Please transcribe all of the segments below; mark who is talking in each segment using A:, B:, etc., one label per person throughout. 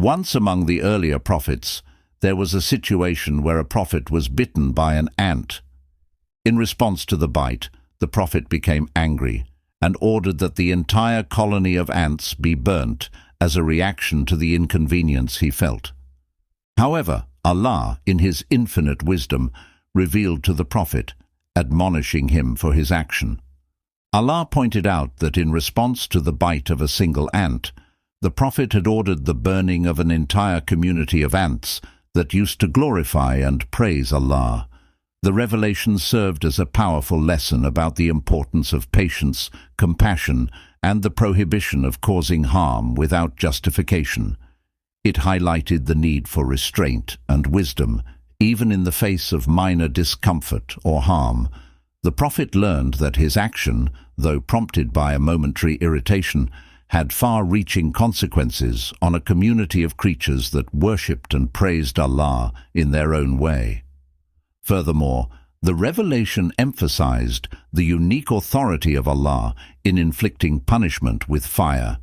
A: Once among the earlier prophets, there was a situation where a prophet was bitten by an ant. In response to the bite, the prophet became angry and ordered that the entire colony of ants be burnt as a reaction to the inconvenience he felt. However, Allah, in His infinite wisdom, revealed to the prophet, admonishing him for his action. Allah pointed out that in response to the bite of a single ant, the prophet had ordered the burning of an entire community of ants that used to glorify and praise Allah. The revelation served as a powerful lesson about the importance of patience, compassion, and the prohibition of causing harm without justification. It highlighted the need for restraint and wisdom, even in the face of minor discomfort or harm. The prophet learned that his action, though prompted by a momentary irritation, had far-reaching consequences on a community of creatures that worshipped and praised Allah in their own way. Furthermore, the revelation emphasized the unique authority of Allah in inflicting punishment with fire.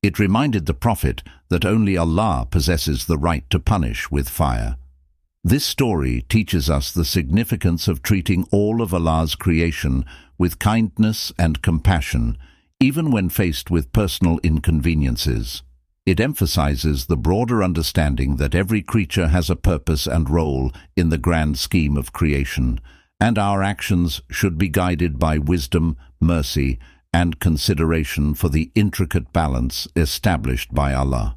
A: It reminded the prophet that only Allah possesses the right to punish with fire. This story teaches us the significance of treating all of Allah's creation with kindness and compassion, even when faced with personal inconveniences. It emphasizes the broader understanding that every creature has a purpose and role in the grand scheme of creation, and our actions should be guided by wisdom, mercy, and consideration for the intricate balance established by Allah.